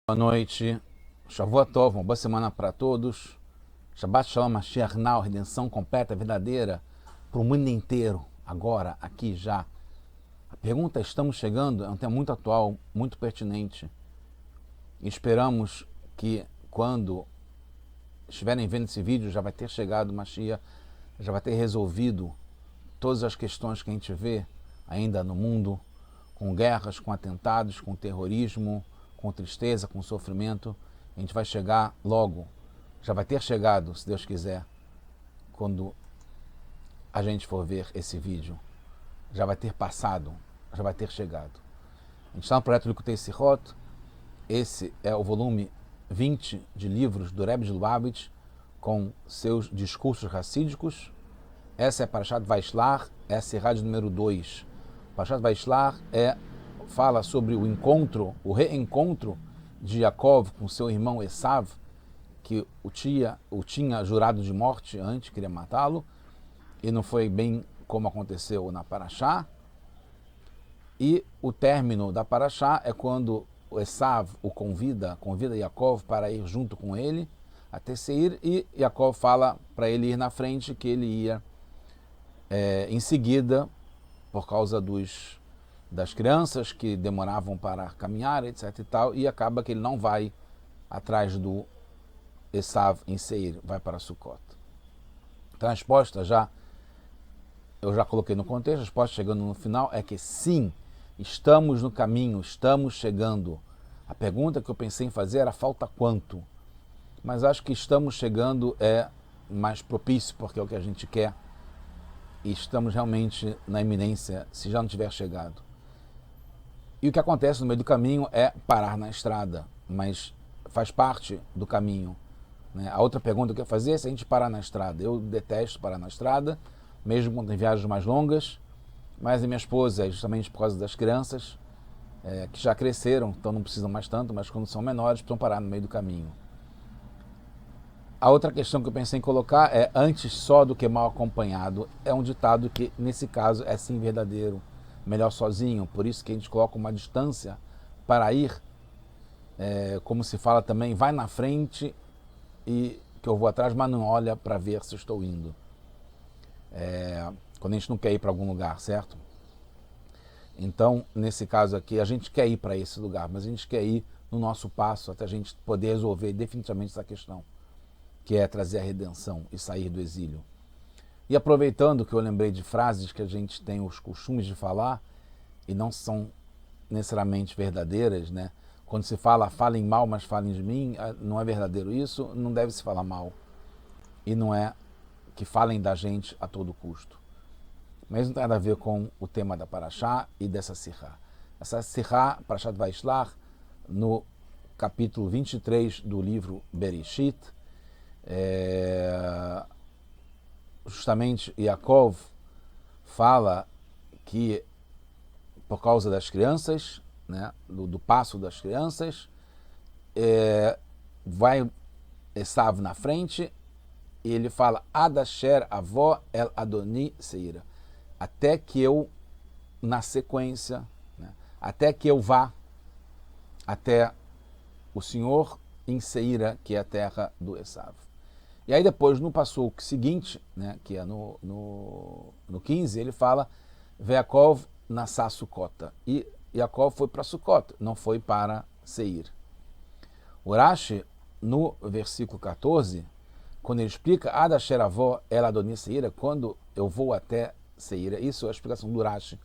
Boa noite, Shavua Tov, uma boa semana para todos. Shabbat Shalom, Mashiach Now, redenção completa, verdadeira, para o mundo inteiro, agora, aqui, já. A pergunta estamos chegando é um tema muito atual, muito pertinente. E esperamos que quando estiverem vendo esse vídeo já vai ter chegado o Mashiach, já vai ter resolvido todas as questões que a gente vê ainda no mundo, com guerras, com atentados, com terrorismo, com tristeza, com sofrimento. A gente vai chegar logo, já vai ter chegado, se Deus quiser, quando a gente for ver esse vídeo. Já vai ter passado, já vai ter chegado. A gente está no projeto Likutei Sichot. Esse é o volume 20 de livros do Rebbe de Lubavitch, com seus discursos racídicos. Essa é a Parashat Vaishlach, essa é a rádio número 2. Parashat Vaishlach fala sobre o encontro, o reencontro de Yaakov com seu irmão Esav, que o tinha jurado de morte antes, queria matá-lo, e não foi bem como aconteceu na Parashá. E o término da Parashá é quando o Esav o convida Yaakov para ir junto com ele até Seir, e Yaakov fala para ele ir na frente, que ele ia em seguida, por causa das crianças que demoravam para caminhar, etc. e tal, e acaba que ele não vai atrás do Esav em Seir, vai para Sukkot. Então a resposta eu já coloquei no contexto, a resposta chegando no final é que sim, estamos no caminho, estamos chegando. A pergunta que eu pensei em fazer era falta quanto? Mas acho que estamos chegando é mais propício, porque é o que a gente quer, e estamos realmente na iminência, se já não tiver chegado. E o que acontece no meio do caminho é parar na estrada, mas faz parte do caminho, né? A outra pergunta que eu ia fazer é se a gente parar na estrada. Eu detesto parar na estrada, mesmo quando tem viagens mais longas, mas a minha esposa, é justamente por causa das crianças, que já cresceram, então não precisam mais tanto, mas quando são menores, precisam parar no meio do caminho. A outra questão que eu pensei em colocar é antes só do que mal acompanhado. É um ditado que, nesse caso, é sim verdadeiro. Melhor sozinho, por isso que a gente coloca uma distância para ir, como se fala também, vai na frente e que eu vou atrás, mas não olha para ver se eu estou indo. Quando a gente não quer ir para algum lugar, certo? Então, nesse caso aqui, a gente quer ir para esse lugar, mas a gente quer ir no nosso passo até a gente poder resolver definitivamente essa questão, que é trazer a redenção e sair do exílio. E aproveitando que eu lembrei de frases que a gente tem os costumes de falar e não são necessariamente verdadeiras, né? Quando se fala, falem mal, mas falem de mim, não é verdadeiro isso, não deve se falar mal. E não é que falem da gente a todo custo. Mas não tem nada a ver com o tema da Parashá e dessa Sirá. Essa Sirá, Parashat Vaishlach, no capítulo 23 do livro Bereshit, justamente Yaakov fala que por causa das crianças, né, do passo das crianças, vai Esav na frente e ele fala Adasher avó el Adoni Seira, até que eu, na sequência, né, até que eu vá até o Senhor em Seira, que é a terra do Esav. E aí depois, no passuco seguinte, né, que é no 15, ele fala Veakov nassá Sukota. E Yaakov foi para Sukot, não foi para Seir. O Rashi, no versículo 14, quando ele explica Adasher avó el Adoni Seira, quando eu vou até Seira, isso é a explicação do Rashi,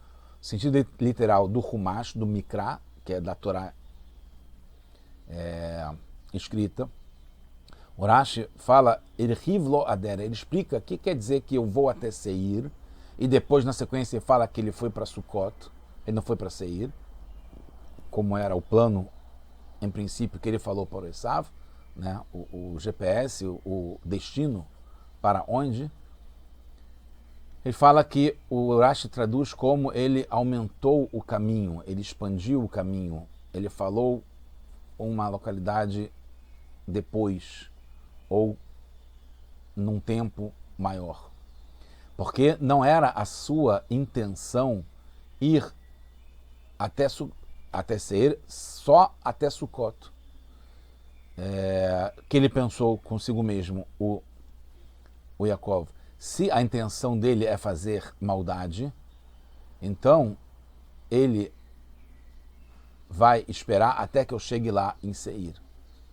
o sentido literal do Humash, do Mikra, que é da Torá escrita. O Rashi fala, ele explica o que quer dizer que eu vou até Seir, e depois na sequência ele fala que ele foi para Sukkot, ele não foi para Seir, como era o plano, em princípio, que ele falou para o Esav, né, o GPS, o destino para onde. Ele fala que o Rashi traduz como ele aumentou o caminho, ele expandiu o caminho, ele falou uma localidade depois, ou num tempo maior. Porque não era a sua intenção ir até Seir, só até Sukkot. que ele pensou consigo mesmo, o Yaakov, se a intenção dele é fazer maldade, então ele vai esperar até que eu chegue lá em Seir.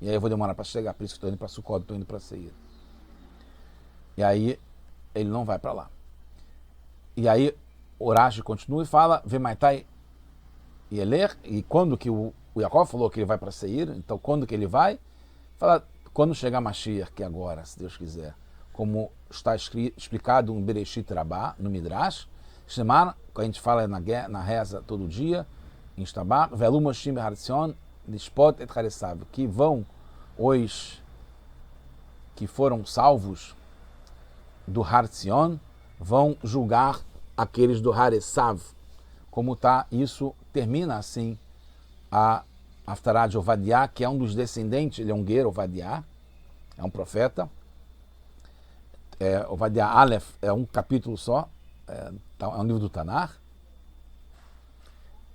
E aí eu vou demorar para chegar, por isso que estou indo para Sukkot, estou indo para Seir. E aí ele não vai para lá. E aí o Rashi continua e fala, Vemaitai Yeler, e quando que o Yaakov falou que ele vai para Seir, então quando que ele vai? Fala, quando chegar Mashiach, que é agora, se Deus quiser, como está explicado no Bereshit Rabbah, no Midrash, chamar, que a gente fala na reza todo dia, em Shtabach, Velu Moshim Hartzion, Lishpot et Haresav, que vão os que foram salvos do Hartzion, vão julgar aqueles do Haresav. Como tá, isso termina assim a Haftarah de Ovadiah, que é um dos descendentes, ele é um guerreiro, Ovadiah, é um profeta. Ovadiah Aleph é um capítulo só, é um livro do Tanar.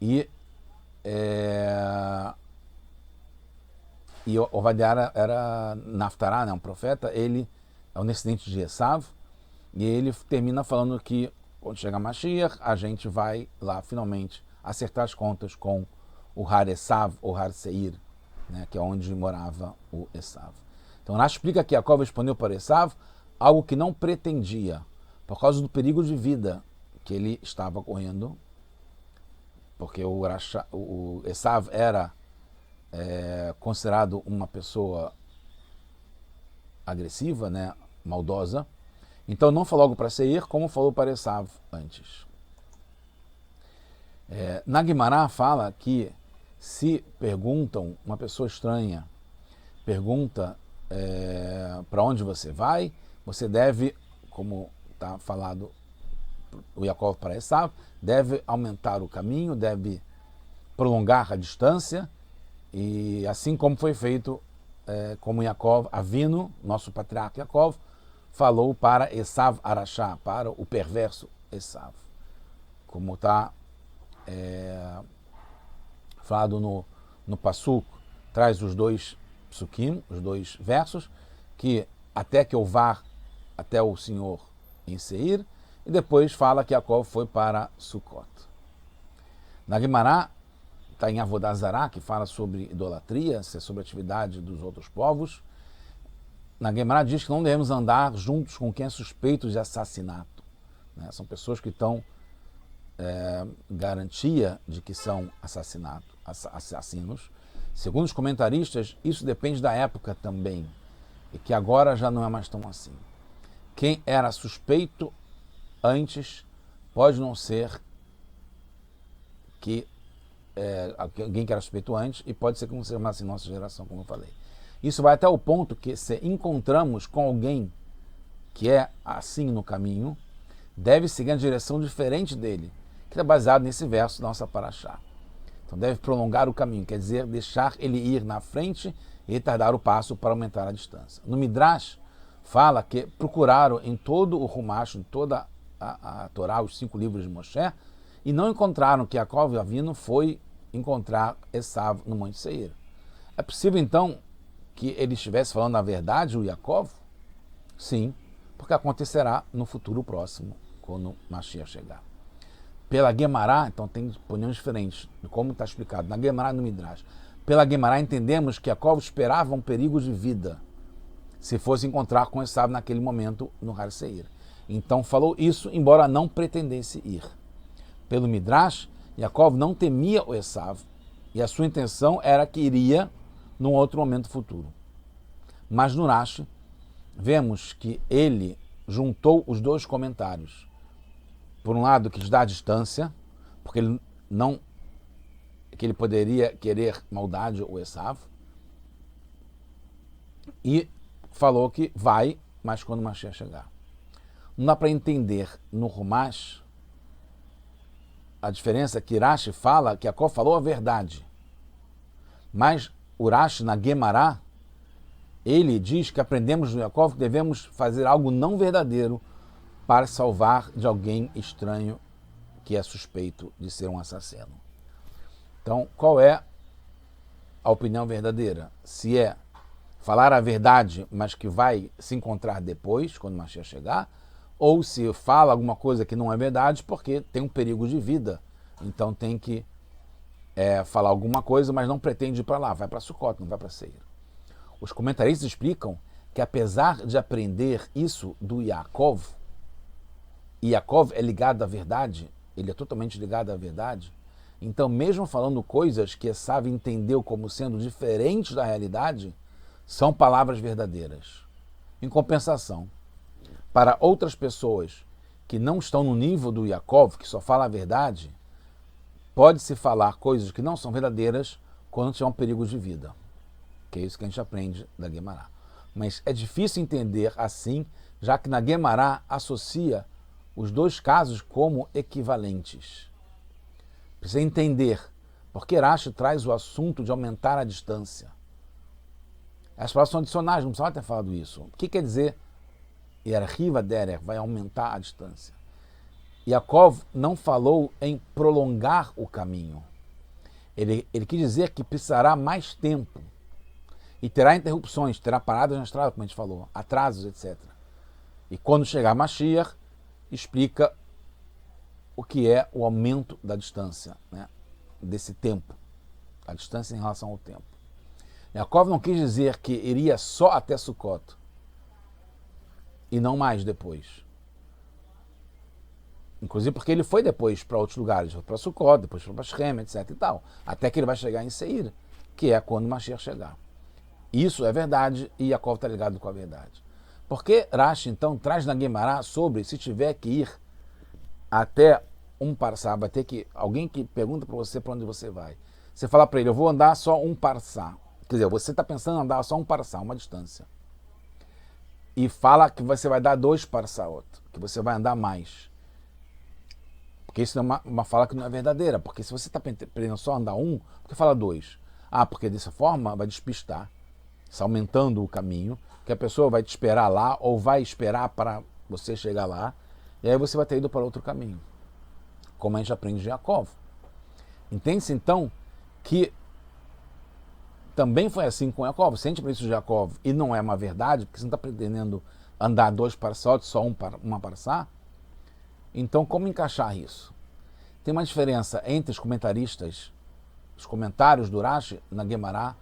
E Ovadiah era Haftarah, né, um profeta, ele é um descendente de Esav, e ele termina falando que quando chegar Mashiach, a gente vai lá finalmente acertar as contas com o Har Esav ou Har Seir, né, que é onde morava o Esav. Então Rashi explica que Yaakov respondeu para Esav algo que não pretendia, por causa do perigo de vida que ele estava correndo, porque o Esav era considerado uma pessoa agressiva, né, maldosa. Então não falou logo para Seir, como falou para Esav antes. Na Guimará fala que se perguntam, uma pessoa estranha pergunta para onde você vai, você deve, como está falado o Yaakov para Esav, deve aumentar o caminho, deve prolongar a distância, e assim como foi feito, como Yaakov Avinu, nosso patriarca Yaakov, falou para Esav Arashá, para o perverso Esav. Como está falado no Pasuk, traz os dois psukim, os dois versos, que até que eu vá até o Senhor em Seir, e depois fala que Yaakov foi para Sukkot. Na Guimará, está em Avodah Zará, que fala sobre idolatria, sobre a atividade dos outros povos. Na Guimará diz que não devemos andar juntos com quem é suspeito de assassinato, né? São pessoas que estão garantia de que são assassinos. Segundo os comentaristas, isso depende da época também, e que agora já não é mais tão assim. Quem era suspeito antes pode não ser que alguém que era suspeito antes, e pode ser que não seja mais assim nossa geração, como eu falei. Isso vai até o ponto que, se encontramos com alguém que é assim no caminho, deve seguir a direção diferente dele, que é baseado nesse verso da nossa paraxá. Então deve prolongar o caminho, quer dizer, deixar ele ir na frente e retardar o passo para aumentar a distância. No Midrash fala que procuraram em todo o Humash, em toda a Torá, os 5 livros de Moshe, e não encontraram que Yaakov Avinu foi encontrar Esav no Monte Seir. É possível então que ele estivesse falando a verdade, o Yaakov? Sim, porque acontecerá no futuro próximo, quando Mashiach chegar. Pela Guemará, então tem opiniões diferentes de como está explicado, na Guemará e no Midrash. Pela Guemará entendemos que Yaakov esperava um perigo de vida se fosse encontrar com Esav naquele momento no Har Seir. Então falou isso, embora não pretendesse ir. Pelo Midrash, Yaakov não temia o Esav, e a sua intenção era que iria num outro momento futuro. Mas no Rashi, vemos que ele juntou os dois comentários. Por um lado, que dá a distância, porque ele poderia querer maldade o Esav, e falou que vai, mas quando o Mashiach chegar. Não dá para entender no Humash a diferença que Rashi fala que Yaakov falou a verdade, mas o Rashi na Guemará, ele diz que aprendemos do Yaakov que devemos fazer algo não verdadeiro para salvar de alguém estranho que é suspeito de ser um assassino. Então, qual é a opinião verdadeira? Se é falar a verdade, mas que vai se encontrar depois, quando o Mashiach chegar, ou se fala alguma coisa que não é verdade porque tem um perigo de vida, então tem que falar alguma coisa, mas não pretende ir para lá, vai para Sukkot, não vai para Seir. Os comentaristas explicam que apesar de aprender isso do Yaakov, e Yaakov é ligado à verdade, ele é totalmente ligado à verdade, então mesmo falando coisas que Esav entendeu como sendo diferentes da realidade, são palavras verdadeiras. Em compensação, para outras pessoas que não estão no nível do Yaakov, que só fala a verdade, pode-se falar coisas que não são verdadeiras quando tiver um perigo de vida. Que é isso que a gente aprende da Guemará. Mas é difícil entender assim, já que na Guemará associa os dois casos como equivalentes. Precisa entender, porque Rashi traz o assunto de aumentar a distância. As palavras são adicionais, não precisava ter falado isso. O que quer dizer Yarchiva Derech, vai aumentar a distância? Yaakov não falou em prolongar o caminho. Ele quis dizer que precisará mais tempo. E terá interrupções, terá paradas na estrada, como a gente falou, atrasos, etc. E quando chegar Mashiach, explica o que é o aumento da distância, né? Desse tempo, a distância em relação ao tempo. Yaakov não quis dizer que iria só até Sukkot e não mais depois. Inclusive porque ele foi depois para outros lugares, foi para Sukkot, depois foi para Shem, etc. e tal, até que ele vai chegar em Seir, que é quando o Mashiach chegar. Isso é verdade e Yaakov está ligado com a verdade. Porque Rashi, então, traz na Guemará sobre se tiver que ir até um parsá, vai ter que, alguém que pergunta para você para onde você vai, você fala para ele, eu vou andar só um parsá. Quer dizer, você está pensando em andar só um parsá, uma distância. E fala que você vai dar 2 parsaot, que você vai andar mais. Porque isso é uma fala que não é verdadeira. Porque se você está pretendendo só andar 1, por que fala 2? Ah, porque dessa forma vai despistar. Está aumentando o caminho, que a pessoa vai te esperar lá ou vai esperar para você chegar lá, e aí você vai ter ido para outro caminho. Como a gente aprende de Yaakov. Entende-se então que também foi assim com Yaakov. Se a gente aprende isso de Yaakov e não é uma verdade, porque você não está pretendendo andar 2 parsaot, só uma parsá, então como encaixar isso? Tem uma diferença entre os comentaristas, os comentários do Rashi na Guemará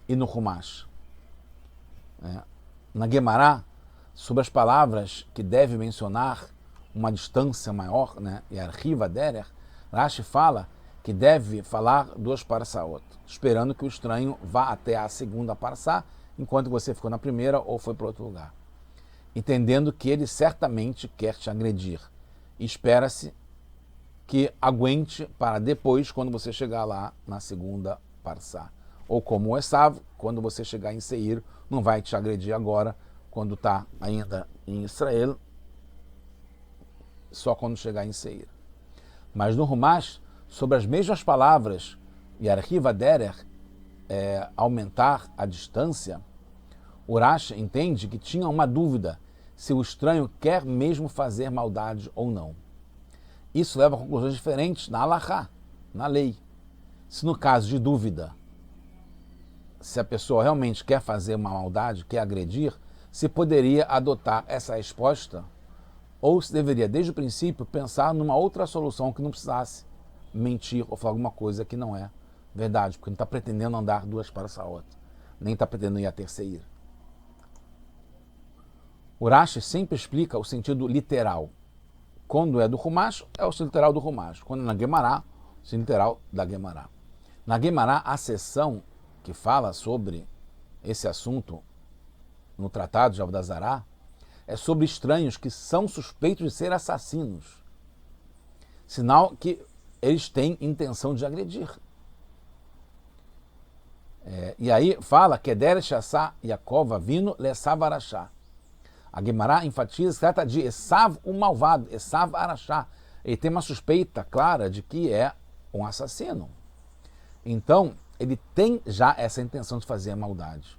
e no Humash. Na Guemará, sobre as palavras que deve mencionar uma distância maior, né, e Yarchiva Derech, Rashi fala que deve falar 2 parsaot, esperando que o estranho vá até a segunda parsá, enquanto você ficou na primeira ou foi para outro lugar. Entendendo que ele certamente quer te agredir. Espera-se que aguente para depois, quando você chegar lá na segunda parsá. Ou como o Esav, quando você chegar em Seir, não vai te agredir agora, quando está ainda em Israel, só quando chegar em Seir. Mas no Humash, sobre as mesmas palavras, Yarchiva Derech, aumentar a distância, o Rashi entende que tinha uma dúvida se o estranho quer mesmo fazer maldade ou não. Isso leva a conclusões diferentes na Halachá, na lei. Se no caso de dúvida, se a pessoa realmente quer fazer uma maldade, quer agredir, se poderia adotar essa resposta ou se deveria, desde o princípio, pensar numa outra solução que não precisasse mentir ou falar alguma coisa que não é verdade, porque não está pretendendo andar 2 parsaot, nem está pretendendo ir até Seir. O Rashi sempre explica o sentido literal. Quando é do Humash, é o sentido literal do Humash. Quando é na Guemará, o sentido literal da Guemará. Na Guemará, a seção que fala sobre esse assunto no Tratado de Avodah Zará é sobre estranhos que são suspeitos de ser assassinos. Sinal que eles têm intenção de agredir. E aí fala que Derech Assá Yaakov Avinu Lesav Arashá. A Guemará enfatiza que se trata de Esav, o malvado, Esav Arashá. Ele tem uma suspeita clara de que é um assassino. Então, ele tem já essa intenção de fazer a maldade.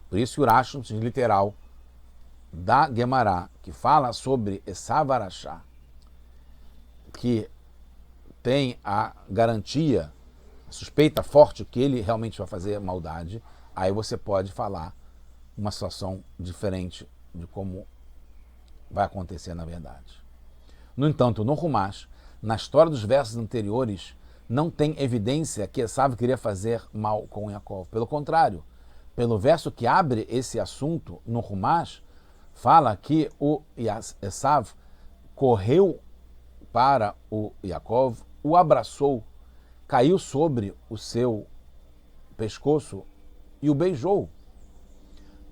Por isso que o Rashi, no sentido literal da Guemará, que fala sobre Esav Arashá, que tem a garantia, a suspeita forte que ele realmente vai fazer maldade, aí você pode falar uma situação diferente de como vai acontecer na verdade. No entanto, no Humash, na história dos versos anteriores, não tem evidência que Esav queria fazer mal com Yaakov. Pelo contrário, pelo verso que abre esse assunto no Humash, fala que o Esav correu para o Yaakov, o abraçou, caiu sobre o seu pescoço e o beijou.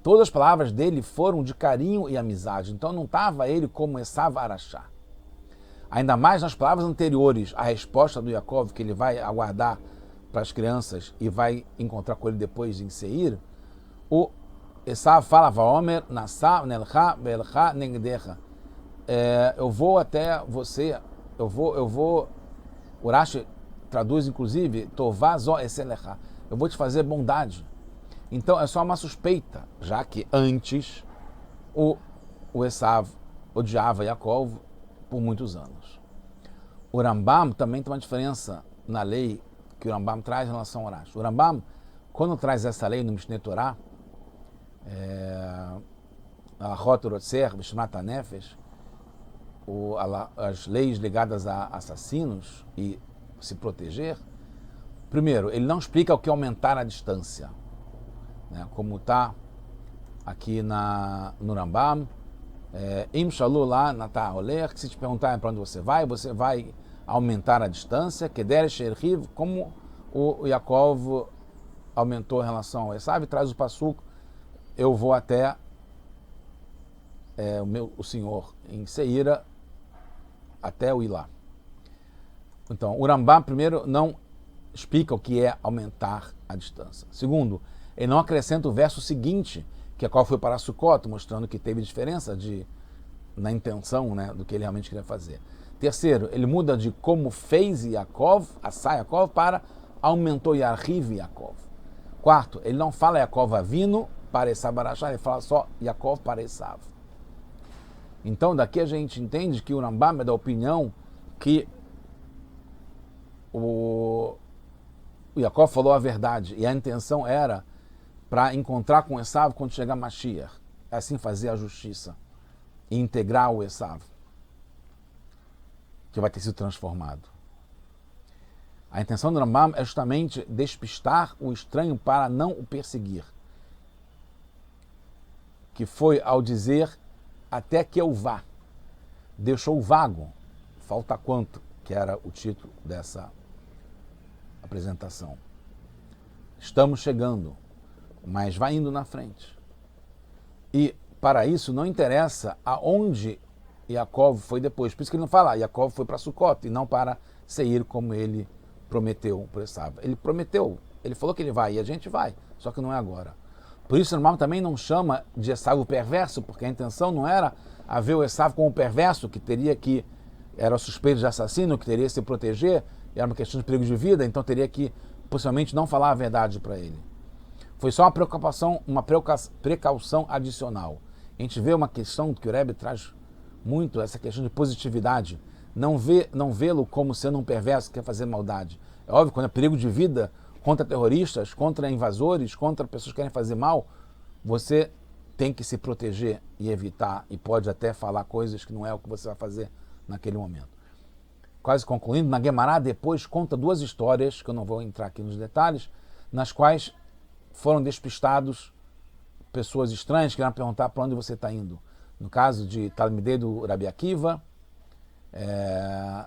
Todas as palavras dele foram de carinho e amizade, então não estava ele como Esav Arachá. Ainda mais nas palavras anteriores, a resposta do Yaakov, que ele vai aguardar para as crianças e vai encontrar com ele depois em Seir, o Esav fala, Vaomer, Nassá, Nelcha, Belcha, Negdecha. Eu vou até você, eu vou, o Rashi traduz inclusive, Tová Zó Eselecha, eu vou te fazer bondade. Então é só uma suspeita, já que antes o Esav odiava Yaakov por muitos anos. O Rambam também tem uma diferença na lei que o Rambam traz em relação ao Rashi. O Rambam, quando traz essa lei no Mishneh Torah, as leis ligadas a assassinos e se proteger, primeiro, ele não explica o que é aumentar a distância, né? Como está aqui no Rambam, Im Shalu lá na Ta'oler, que se te perguntar para onde você vai aumentar a distância, Keder Sherriv, como o Yaakov aumentou em relação ao Esav, traz o passuco, eu vou até o senhor em Seira, até o Ilá. Então, o Rambam, primeiro, não explica o que é aumentar a distância. Segundo, ele não acrescenta o verso seguinte, que é qual foi para Sukkot, mostrando que teve diferença na intenção, né, do que ele realmente queria fazer. Terceiro, ele muda de como fez Yaakov, Asa Yaakov, para aumentou Yarriv Yaakov. Quarto, ele não fala Yaakov Avinu para Esav Arachá, ele fala só Yaakov para Esav. Então, daqui a gente entende que o Rambam é da opinião que o Yaakov falou a verdade, e a intenção era para encontrar com Esav quando chegar Mashiach, assim fazer a justiça e integrar o Esav, que vai ter sido transformado. A intenção do Rambam é justamente despistar o estranho para não o perseguir, que foi ao dizer até que eu vá. Deixou vago, falta quanto, que era o título dessa apresentação. Estamos chegando, mas vai indo na frente. E para isso não interessa aonde Yaakov foi depois. Por isso que ele não fala, Yaakov foi para Sukkot e não para Seir, como ele prometeu para Esav. Ele prometeu, ele falou que ele vai e a gente vai, só que não é agora. Por isso o Rambam também não chama de Esav o perverso, porque a intenção não era haver o Esav como o perverso, que era suspeito de assassino, que teria que se proteger, era uma questão de perigo de vida, então teria que possivelmente não falar a verdade para ele. Foi só uma precaução adicional. A gente vê uma questão que o Rebbe traz muito, essa questão de positividade. Não vê-lo como sendo um perverso que quer fazer maldade. É óbvio, quando é perigo de vida, contra terroristas, contra invasores, contra pessoas que querem fazer mal, você tem que se proteger e evitar, e pode até falar coisas que não é o que você vai fazer naquele momento. Quase concluindo, na Guemará depois conta duas histórias, que eu não vou entrar aqui nos detalhes, nas quais foram despistados pessoas estranhas que iam perguntar para onde você está indo. No caso de Talmidei do Rabi Akiva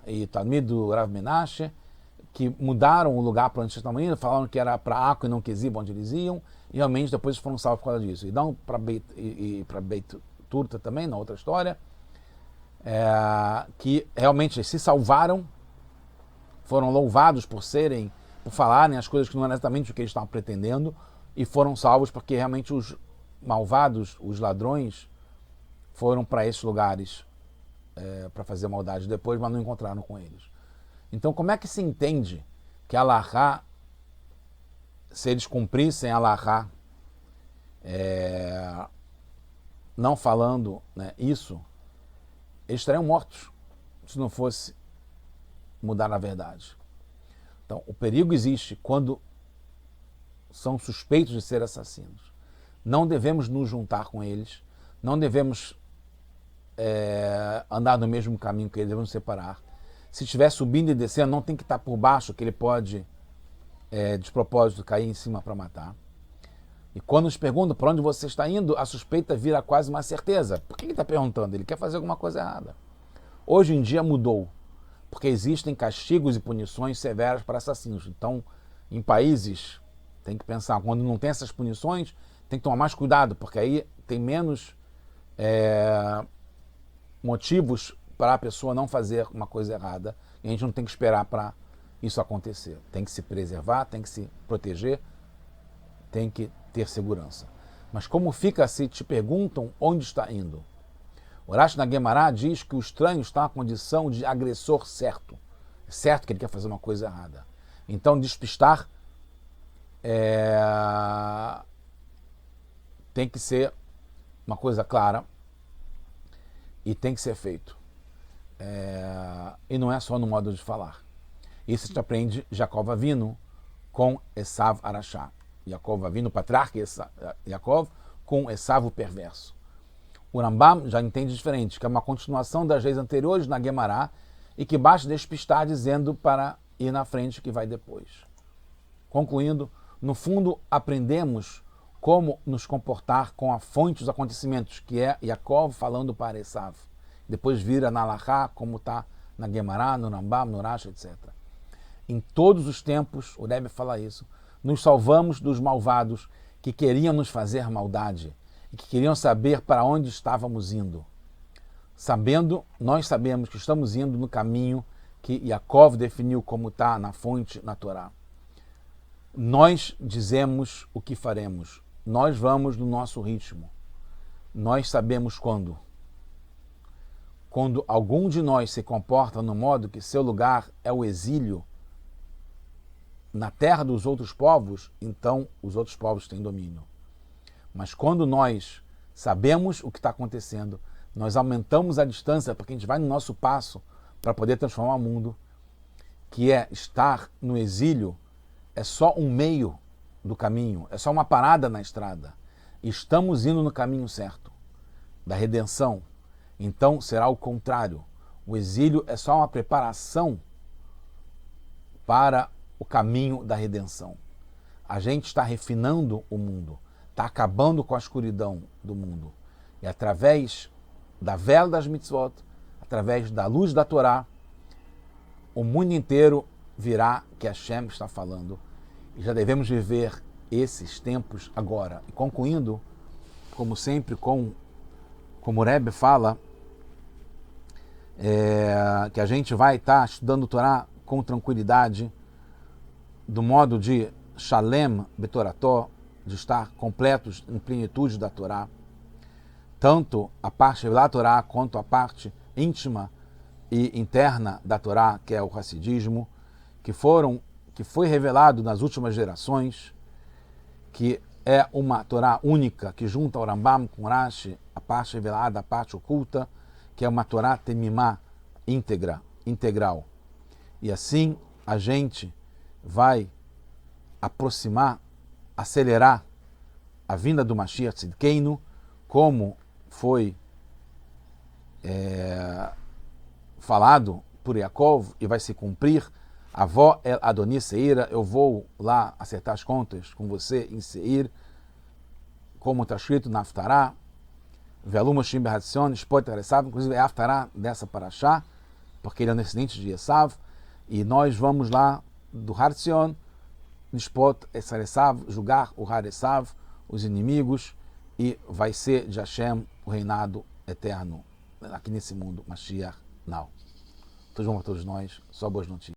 e Talmid do Rav Menashe, que mudaram o lugar para onde eles estavam indo, falaram que era para Aco e não Kezib, onde eles iam, e realmente depois foram salvos por causa disso. E não para Beit Turta também, na outra história, que realmente se salvaram, foram louvados por falarem as coisas que não eram exatamente o que eles estavam pretendendo, e foram salvos porque realmente os malvados, os ladrões, foram para esses lugares para fazer maldade depois, mas não encontraram com eles. Então, como é que se entende que a Alahá, se eles cumprissem a Alahá, não falando, né, isso, eles estariam mortos se não fosse mudar a verdade. Então, o perigo existe quando são suspeitos de ser assassinos. Não devemos nos juntar com eles, não devemos andar no mesmo caminho que eles, devemos nos separar. Se estiver subindo e descendo, não tem que estar por baixo, que ele pode, de propósito, cair em cima para matar. E quando nos perguntam para onde você está indo, a suspeita vira quase uma certeza. Por que ele está perguntando? Ele quer fazer alguma coisa errada. Hoje em dia mudou, porque existem castigos e punições severas para assassinos. Então, em países, tem que pensar, quando não tem essas punições, tem que tomar mais cuidado, porque aí tem menos motivos para a pessoa não fazer uma coisa errada. E a gente não tem que esperar para isso acontecer. Tem que se preservar, tem que se proteger, tem que ter segurança. Mas como fica se te perguntam onde está indo? O Rashi na Guemará diz que o estranho está na condição de agressor certo. É certo que ele quer fazer uma coisa errada. Então, despistar tem que ser uma coisa clara e tem que ser feito. E não é só no modo de falar. Isso a gente aprende Jacob Avinu com Esav Arashá. Jacob Avinu, o patriarca Jacob, com Esav o perverso. O Rambam já entende diferente, que é uma continuação das leis anteriores na Guemará e que basta despistar dizendo para ir na frente que vai depois. Concluindo, no fundo aprendemos como nos comportar com a fonte dos acontecimentos, que é Jacob falando para Esav. Depois vira na Halachá, como está na Guemará, no Rambam, no Rashi, etc. Em todos os tempos, o Rebbe fala isso, nos salvamos dos malvados que queriam nos fazer maldade e que queriam saber para onde estávamos indo. Nós sabemos que estamos indo no caminho que Jacob definiu como está na fonte, na Torá. Nós dizemos o que faremos. Nós vamos no nosso ritmo. Nós sabemos quando. Quando algum de nós se comporta no modo que seu lugar é o exílio na terra dos outros povos, então os outros povos têm domínio. Mas quando nós sabemos o que está acontecendo, nós aumentamos a distância, porque a gente vai no nosso passo para poder transformar o mundo, que é estar no exílio, é só um meio do caminho, é só uma parada na estrada. Estamos indo no caminho certo, da redenção. Então será o contrário. O exílio é só uma preparação para o caminho da redenção. A gente está refinando o mundo, está acabando com a escuridão do mundo. E através da vela das mitzvot, através da luz da Torá, o mundo inteiro virá que Hashem está falando. E já devemos viver esses tempos agora. E concluindo, como sempre, como o Rebbe fala, que a gente vai estar estudando Torá com tranquilidade, do modo de Shalem Betorató, de estar completos em plenitude da Torá, tanto a parte da Torá quanto a parte íntima e interna da Torá, que é o Hassidismo, que foi revelado nas últimas gerações, que é uma Torá única que junta o Rambam com o Rashi, a parte revelada, a parte oculta, que é uma Torá temimá, integral. E assim a gente vai aproximar, acelerar a vinda do Mashiach Tzidkeinu, como foi falado por Yaakov e vai se cumprir. Avó El Adoni Seira, eu vou lá acertar as contas com você em Seir, como está escrito na Haftará, Velu Moshim Behatzion, Shpot Esav, inclusive é a Haftará dessa Parashá, porque ele é um descendente de Esav, e nós vamos lá do Har Tzion, Shpot Esav, julgar o Har Esav, os inimigos, e vai ser de Hashem o reinado eterno aqui nesse mundo, Mashiach Now. Tudo bom para todos nós, só boas notícias.